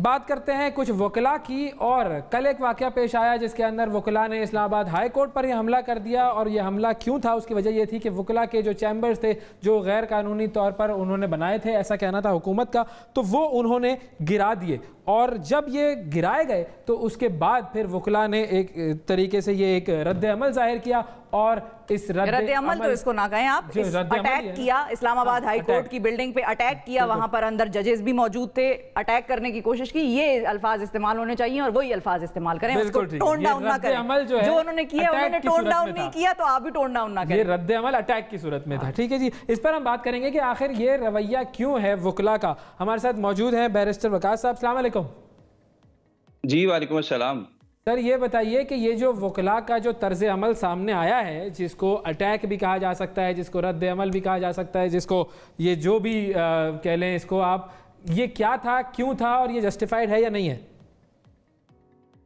बात करते हैं कुछ वकला की। और कल एक वाकया पेश आया जिसके अंदर वकला ने इस्लामाबाद हाई कोर्ट पर यह हमला कर दिया। और यह हमला क्यों था, उसकी वजह यह थी कि वकला के जो चैम्बर्स थे जो गैर कानूनी तौर पर उन्होंने बनाए थे, ऐसा कहना था हुकूमत का, तो वो उन्होंने गिरा दिए। और जब ये गिराए गए तो उसके बाद फिर वकला ने एक तरीके से ये एक रद्द अमल जाहिर किया। और इस रद्द अमल तो इसको ना कहें आप, अटैक किया इस्लामाबाद हाई कोर्ट की बिल्डिंग पे, अटैक किया, वहां पर अंदर जजेस भी मौजूद थे, अटैक करने की कोशिश की। ये अल्फाज इस्तेमाल होने चाहिए और वही अल्फाज इस्तेमाल करें, उसको टोन डाउन ना करें। जो उन्होंने किया उन्होंने टोन डाउन नहीं किया, तो आप भी टोन डाउन ना करें। ये रद्द अमल अटैक की सूरत में था। ठीक है जी, इस पर हम बात करेंगे कि आखिर ये रवैया क्यों है वकला का। हमारे साथ मौजूद हैं बैरिस्टर वकास साहब। अस्सलाम वालेकुम। जी वालेकुम अस्सलाम। सर ये बताइए कि ये जो वकला का जो तर्ज अमल सामने आया है, जिसको अटैक भी कहा जा सकता है, जिसको रद्द अमल भी कहा जा सकता है, जिसको ये जो भी कह लें इसको आप, ये क्या था, क्यों था और ये जस्टिफाइड है या नहीं है?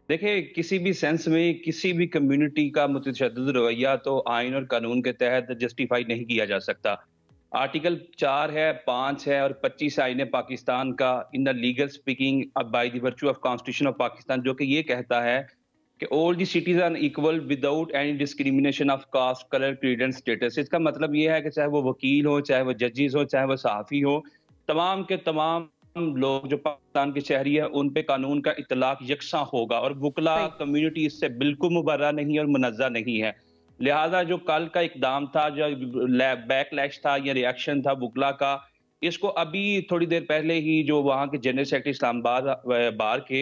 देखिए, किसी भी सेंस में किसी भी कम्युनिटी का मुतशद्दिद रवैया तो आइन और कानून के तहत जस्टिफाई नहीं किया जा सकता। आर्टिकल 4 है, 5 है और 25 आइन पाकिस्तान का in the legal speaking by the virtue of constitution of Pakistan, जो कि ये कहता है कि all the citizen equal without any discrimination of caste, colour, creed and status. इसका मतलब ये है कि चाहे वो वकील हो, चाहे वो जजेस हो, चाहे वो सहाफ़ी हो, तमाम के तमाम लोग जो पाकिस्तान के शहरी है उन पे कानून का इतलाक यकसा होगा। और वकला कम्युनिटी इससे बिल्कुल मुबर्रा नहीं और मुनज़्ज़ा नहीं है। लिहाजा जो कल का इकदाम था, जो बैकलैश था या रिएक्शन था वकला का, इसको अभी थोड़ी देर पहले ही जो वहाँ के जनरल सेक्रेटरी इस्लामाबाद बार के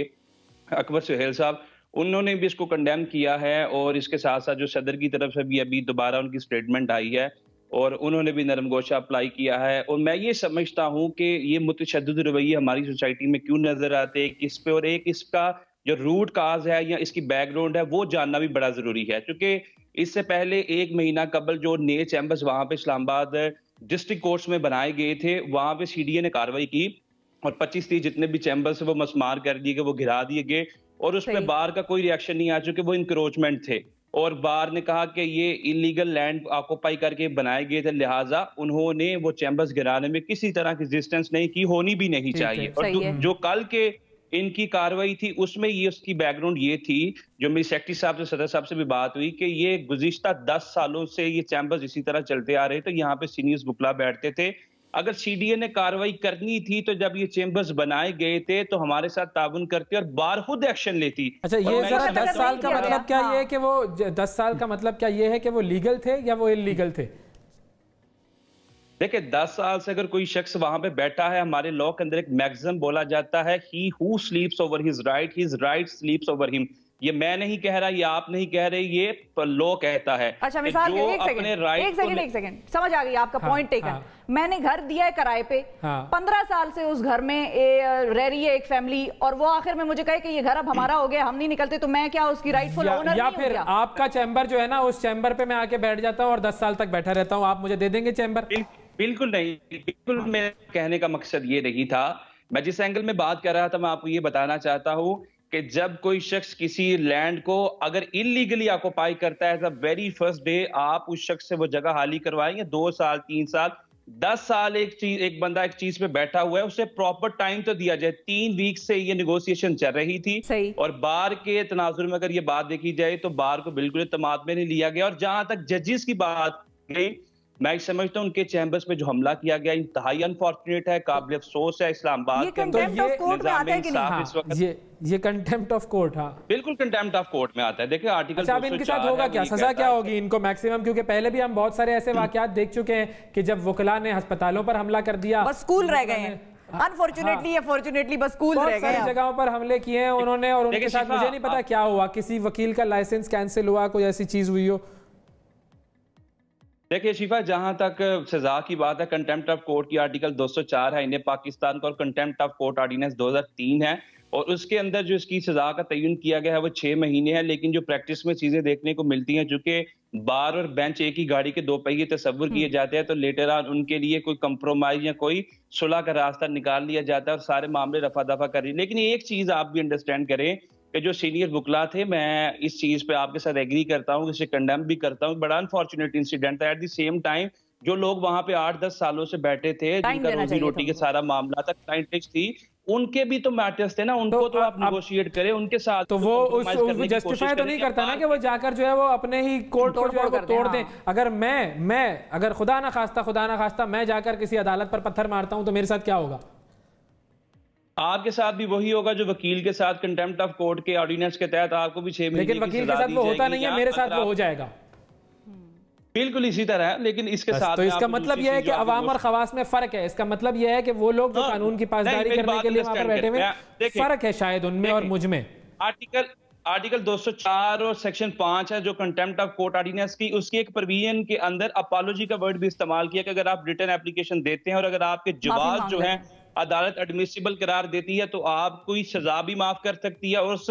अकबर सुहेल साहब, उन्होंने भी इसको कंडेम किया है। और इसके साथ साथ जो सदर की तरफ से भी अभी दोबारा उनकी स्टेटमेंट आई है और उन्होंने भी नरम गोशा अप्लाई किया है। और मैं ये समझता हूँ कि ये मुतशद्दिद रवैये हमारी सोसाइटी में क्यों नजर आते हैं, किस पे, और एक इसका जो रूट काज है या इसकी बैकग्राउंड है वो जानना भी बड़ा जरूरी है। क्योंकि इससे पहले 1 महीना कबल जो नए चैम्बर्स वहां पे इस्लामाबाद डिस्ट्रिक्ट कोर्ट्स में बनाए गए थे, वहां पे सीडीए ने कार्रवाई की और 25-30 जितने भी चैम्बर्स वो मस्मार कर दिए गए, वो गिरा दिए गए और उसमें बार का कोई रिएक्शन नहीं आ, चुके वो इंक्रोचमेंट थे। और बार ने कहा कि ये इलीगल लैंड ऑक्यूपाई करके बनाए गए थे, लिहाजा उन्होंने वो चैम्बर्स गिराने में किसी तरह की रेजिस्टेंस नहीं की, होनी भी नहीं चाहिए। और जो कल के इनकी कार्रवाई थी उसमें ये उसकी बैकग्राउंड ये थी, जो मेरी सेक्रेटरी साहब से, सदर साहब से भी बात हुई, कि ये गुज़िश्ता 10 सालों से ये चैम्बर्स इसी तरह चलते आ रहे थे। यहाँ पे सीनियर्स वकला बैठते थे। अगर सीडीए ने कार्रवाई करनी थी तो जब ये चेम्बर्स बनाए गए थे तो हमारे साथ ताउन करते और बार खुद एक्शन लेती। अच्छा, ये जरा 10 साल का मतलब क्या ये है कि वो 10 साल का मतलब क्या ये है कि वो लीगल थे या वो इलीगल थे? देखिए, 10 साल से अगर कोई शख्स वहां पे बैठा है, हमारे लॉ के अंदर एक मैक्सिमम बोला जाता है, he who स्लीप्स over his right स्लीप्स over him. ये मैं नहीं कह रहा, ये आप नहीं कह रहे, ये लॉ कहता है। अच्छा, मिसाल के एक सेकंड समझ आ गई आपका पॉइंट टेकन। मैंने घर दिया है किराए पे, 15 साल से उस घर में रह रही है एक फैमिली, और वो आखिर में मुझे कहे कि ये घर अब हमारा हो गया, हम नहीं निकलते, तो मैं क्या उसकी राइटफुल ओनर नहीं हूं? या फिर आपका चैम्बर जो है ना, उस चैम्बर पे मैं आके बैठ जाता हूँ और 10 साल तक बैठा रहता हूँ, आप मुझे दे देंगे चैम्बर? बिल्कुल नहीं, बिल्कुल मेरे कहने का मकसद ये नहीं था। मैं जिस एंगल में बात कर रहा था मैं आपको ये बताना चाहता हूं कि जब कोई शख्स किसी लैंड को अगर इलीगली ऑक्युपाई करता है, द वेरी फर्स्ट डे आप उस शख्स से वो जगह हाली करवाएंगे। 2 साल, 3 साल, 10 साल एक बंदा एक चीज पे बैठा हुआ है, उसे प्रॉपर टाइम तो दिया जाए। 3 वीक से ये नेगोशिएशन चल रही थी और बार के तनाजुर में अगर ये बात देखी जाए तो बार को बिल्कुल इत्मीनान में नहीं लिया गया। और जहां तक जजेस की बात गई, मैं समझता हूं उनके चैम्बर्स पे जो हमला किया गया इंतहाई अनफॉर्चुनेट है, काबिल अफसोस है। इस्लामाबाद के अंदर ये कंटेम्प्ट ऑफ कोर्ट, हाँ बिल्कुल कंटेम्प्ट ऑफ कोर्ट में आता है। देखिए आर्टिकल, अच्छा, अब इनके साथ होगा क्या, सजा क्या होगी इनको मैक्सिमम? क्योंकि पहले भी हम बहुत सारे ऐसे वाकयात देख चुके हैं कि जब वकला ने अस्पतालों पर हमला कर दिया, बस स्कूल रह गए हैं, अनफॉर्चुनेटली या फॉर्चुनेटली बस स्कूल रह गए, जगहों पर हमले किए हैं उन्होंने। और उनके साथ मुझे नहीं पता क्या हुआ, किसी वकील का लाइसेंस कैंसिल हुआ, कोई ऐसी चीज हुई हो? देखिए शिफा, जहां तक सजा की बात है, कंटेम्प्ट ऑफ कोर्ट की आर्टिकल 204 है इन्हें पाकिस्तान का, और कंटेम्प्ट ऑफ कोर्ट ऑर्डिनेंस 2003 है। और उसके अंदर जो इसकी सजा का तयन किया गया है वो 6 महीने है। लेकिन जो प्रैक्टिस में चीजें देखने को मिलती हैं, चूंकि बार और बेंच एक ही गाड़ी के 2 पहिए तस्वुर किए जाते हैं, तो लेटर ऑन उनके लिए कोई कंप्रोमाइज या कोई सुलह का रास्ता निकाल लिया जाता है और सारे मामले रफा दफा कर रही है। लेकिन एक चीज आप भी अंडरस्टैंड करें कि जो सीनियर वकला थे, मैं इस चीज पे आपके साथ एग्री करता हूँ, इसे कंडेम भी करता हूँ, बड़ा अनफॉर्चुनेट इंसिडेंट था। एट द सेम टाइम जो लोग वहां पे 8-10 सालों से बैठे थे, जिनका रोजी रोटी के सारा मामला तक क्लाइंटेज थी, उनके भी तो मैटर्स थे ना, उनको तो आप नेगोशिएट करें उनके साथ। तो वो जस्टिफाई तो नहीं करता ना कि वो जाकर जो है वो अपने ही कोर्ट को जो है वो तोड़ दें। अगर अगर खुदा ना खास्ता मैं जाकर किसी अदालत पर पत्थर मारता हूं तो मेरे साथ क्या होगा? आपके साथ भी वही होगा जो वकील के साथ कंटेम्प्ट ऑफ कोर्ट के ऑर्डिनेंस के तहत आपको भी 6 महीने लेकिन वकील के साथ वो होता नहीं है, मेरे साथ वो हो जाएगा। बिल्कुल इसी तरह है, लेकिन इसके साथ तो इसका मतलब यह है कि अवाम और खवास में फर्क है। इसका मतलब यह है कि वो लोग जो कानून की पासदारी करने के लिए वहां पर बैठे हुए, फर्क है शायद उनमें और मुझ में। आर्टिकल 204 और सेक्शन 5 है जो कंटेम्प्ट ऑफ कोर्ट ऑर्डिनेंस की, उसकी एक प्रोविजन के अंदर अपोलॉजी का वर्ड भी इस्तेमाल किया कि अगर आप रिटर्न एप्लीकेशन देते हैं और अगर आपके जवाब जो है अदालत एडमिसिबल करार देती है तो आप कोई सजा भी माफ कर सकती है और उस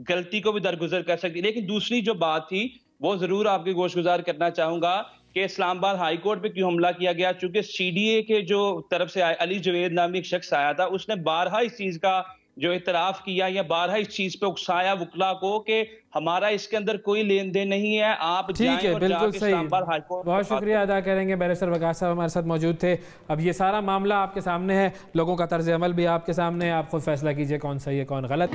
गलती को भी दरगुजर कर सकती है। लेकिन दूसरी जो बात थी वो जरूर आपके गोशगुजार करना चाहूंगा कि इस्लामाबाद हाई कोर्ट पे क्यों हमला किया गया, चूंकि सीडीए के जो तरफ से अली जवेद नामी एक शख्स आया था, उसने बारहा इस चीज का जो इतराफ किया या बारहा इस चीज पे उकसाया वकला को कि हमारा इसके अंदर कोई लेन देन नहीं है, आप ठीक है। बिल्कुल सही, बहुत शुक्रिया अदा करेंगे। बैरिस्टर वकास साहब हमारे साथ मौजूद थे। अब ये सारा मामला आपके सामने है, लोगों का तर्ज अमल भी आपके सामने है, आप खुद फैसला कीजिए कौन सही है कौन गलत।